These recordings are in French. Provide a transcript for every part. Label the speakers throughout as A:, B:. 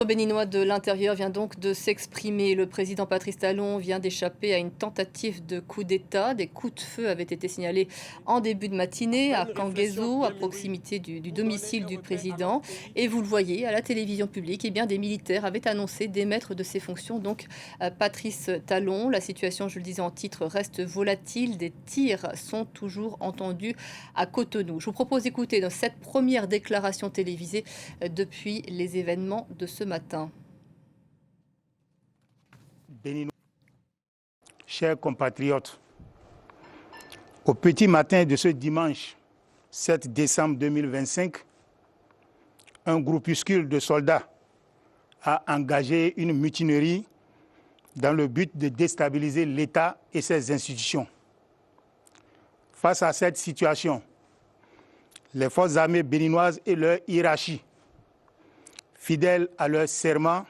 A: Le béninois de l'Intérieur vient donc de s'exprimer. Le président Patrice Talon vient d'échapper à une tentative de coup d'État. Des coups de feu avaient été signalés en début de matinée à Kanguézo, à proximité du domicile du président. Et vous le voyez à la télévision publique, eh bien, des militaires avaient annoncé démettre de ses fonctions donc Patrice Talon. La situation, je le disais en titre, reste volatile. Des tirs sont toujours entendus à Cotonou. Je vous propose d'écouter cette première déclaration télévisée depuis les événements de ce matin.
B: Béninois, chers compatriotes, au petit matin de ce dimanche 7 décembre 2025, un groupuscule de soldats a engagé une mutinerie dans le but de déstabiliser l'État et ses institutions. Face à cette situation, les forces armées béninoises et leur hiérarchie, fidèles à leur serment,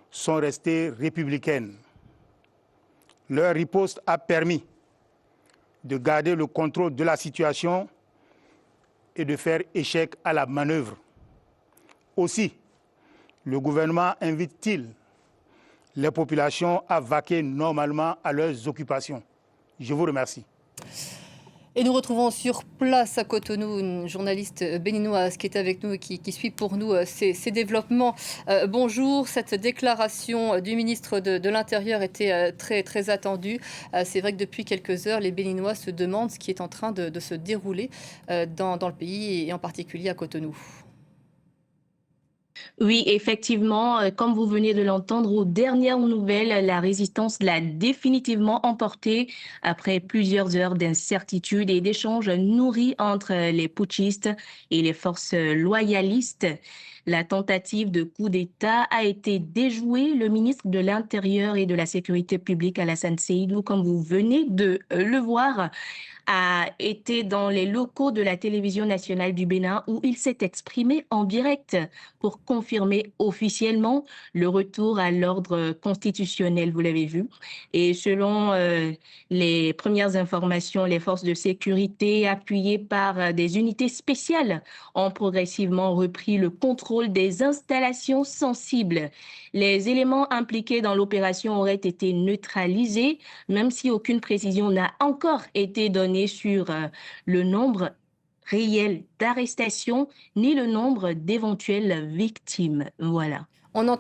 B: sont restées républicaines. Leur riposte a permis de garder le contrôle de la situation et de faire échec à la manœuvre. Aussi, le gouvernement invite-t-il les populations à vaquer normalement à leurs occupations. Je vous remercie.
A: Et nous retrouvons sur place à Cotonou une journaliste béninoise qui est avec nous et qui suit pour nous ces développements. Bonjour, cette déclaration du ministre de l'Intérieur était très attendue. C'est vrai que depuis quelques heures, les Béninois se demandent ce qui est en train de se dérouler dans le pays et en particulier à Cotonou.
C: Oui, effectivement, comme vous venez de l'entendre, aux dernières nouvelles, la résistance l'a définitivement emporté après plusieurs heures d'incertitude et d'échanges nourris entre les putschistes et les forces loyalistes. La tentative de coup d'État a été déjouée. Le ministre de l'Intérieur et de la Sécurité publique, Alassane Seydou, comme vous venez de le voir, a été dans les locaux de la télévision nationale du Bénin où il s'est exprimé en direct pour confirmer officiellement le retour à l'ordre constitutionnel, vous l'avez vu. Et selon les premières informations, les forces de sécurité appuyées par des unités spéciales ont progressivement repris le contrôle des installations sensibles. Les éléments impliqués dans l'opération auraient été neutralisés, même si aucune précision n'a encore été donnée sur le nombre réel d'arrestations ni le nombre d'éventuelles victimes. Voilà.
A: On a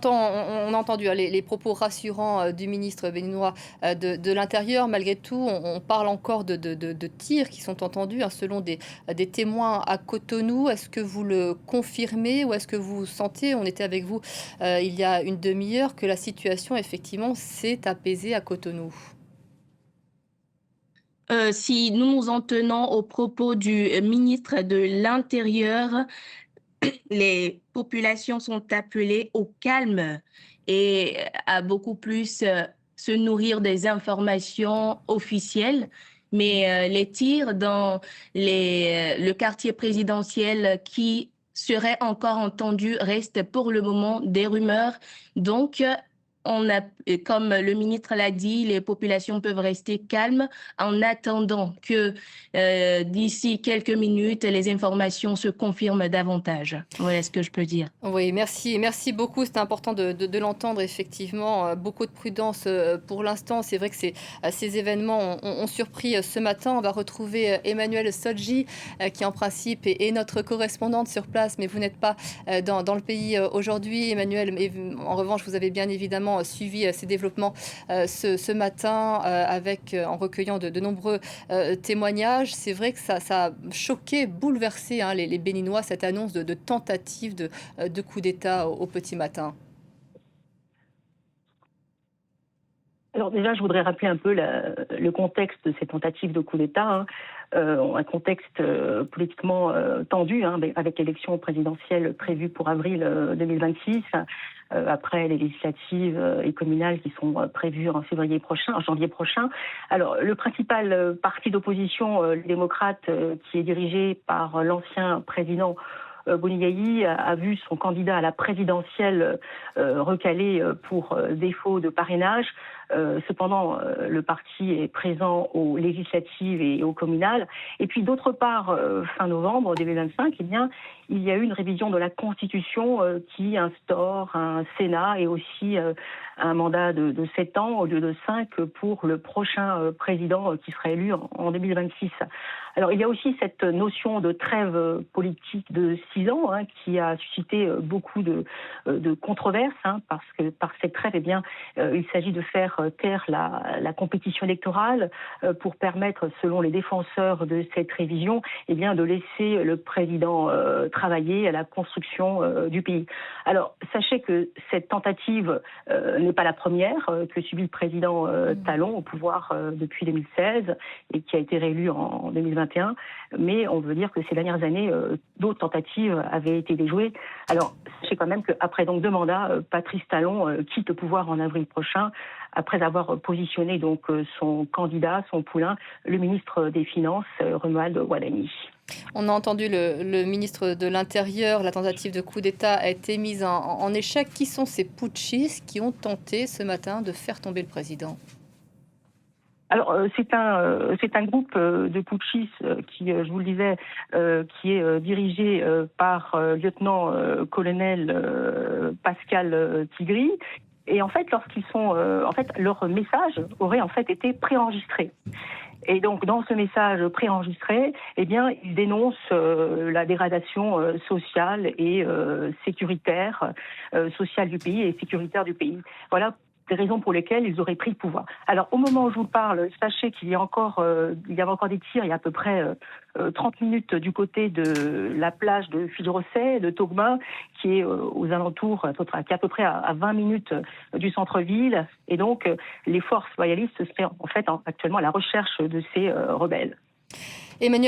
A: entendu les propos rassurants du ministre béninois de l'Intérieur. Malgré tout, on parle encore de tirs qui sont entendus selon des témoins à Cotonou. Est-ce que vous le confirmez ou est-ce que vous sentez, on était avec vous il y a une demi-heure, que la situation effectivement s'est apaisée à Cotonou?
C: Si nous nous en tenons aux propos du ministre de l'Intérieur, les populations sont appelées au calme et à beaucoup plus se nourrir des informations officielles. Mais les tirs dans le quartier présidentiel qui seraient encore entendus restent pour le moment des rumeurs. Donc, comme le ministre l'a dit, les populations peuvent rester calmes en attendant que d'ici quelques minutes, les informations se confirment davantage. Voilà ce que je peux dire.
A: Oui, merci beaucoup. C'était important de l'entendre, effectivement. Beaucoup de prudence pour l'instant. C'est vrai que ces événements ont surpris ce matin. On va retrouver Emmanuel Sodji, qui en principe est notre correspondante sur place, mais vous n'êtes pas dans le pays aujourd'hui, Emmanuel. Mais en revanche, vous avez bien évidemment suivi ces développements ce matin en recueillant de nombreux témoignages. C'est vrai que ça a choqué, bouleversé les Béninois, cette annonce de tentative de coup d'État au petit matin.
D: Alors déjà, je voudrais rappeler un peu le contexte de ces tentatives de coup d'État. Un contexte politiquement tendu, avec l'élection présidentielle prévue pour avril 2026, après les législatives et communales qui sont prévues en janvier prochain. Alors, le principal parti d'opposition, les démocrates, qui est dirigé par l'ancien président Boni Yayi, a vu son candidat à la présidentielle recalé pour défaut de parrainage. Cependant, le parti est présent aux législatives et aux communales. Et puis d'autre part, fin novembre 2025, eh bien, il y a eu une révision de la Constitution qui instaure un Sénat et aussi un mandat de 7 ans au lieu de 5 pour le prochain président qui sera élu en 2026. Alors il y a aussi cette notion de trêve politique de 6 ans qui a suscité beaucoup de controverses parce que par cette trêve, eh bien, il s'agit de faire taire la compétition électorale pour permettre, selon les défenseurs de cette révision, eh bien, de laisser le président travailler à la construction du pays. Alors sachez que cette tentative n'est pas la première que subit le président Talon au pouvoir depuis 2016 et qui a été réélu en 2021. Mais on veut dire que ces dernières années, d'autres tentatives avaient été déjouées. Alors sachez quand même qu'après donc 2 mandats, Patrice Talon quitte le pouvoir en avril prochain après avoir positionné donc son candidat, son poulain, le ministre des Finances, Romuald Wadani.
A: On a entendu le ministre de l'Intérieur, la tentative de coup d'État a été mise en échec. Qui sont ces putschistes qui ont tenté ce matin de faire tomber le président ?
D: Alors c'est un groupe de putschistes qui, je vous le disais, qui est dirigé par lieutenant-colonel Pascal Tigri. Et en fait, lorsqu'ils sont, leur message aurait en fait été préenregistré. Et donc, dans ce message préenregistré, eh bien, ils dénoncent la dégradation sociale et sécuritaire, sociale du pays et sécuritaire du pays. Voilà des raisons pour lesquelles ils auraient pris le pouvoir. Alors, au moment où je vous parle, sachez qu'il y a encore, il y avait encore des tirs il y a à peu près 30 minutes du côté de la plage de Fil-Rosset, de Togma, qui est aux alentours, qui est à peu près à 20 minutes du centre-ville. Et donc, les forces loyalistes seraient en fait actuellement à la recherche de ces rebelles.
A: Emmanuel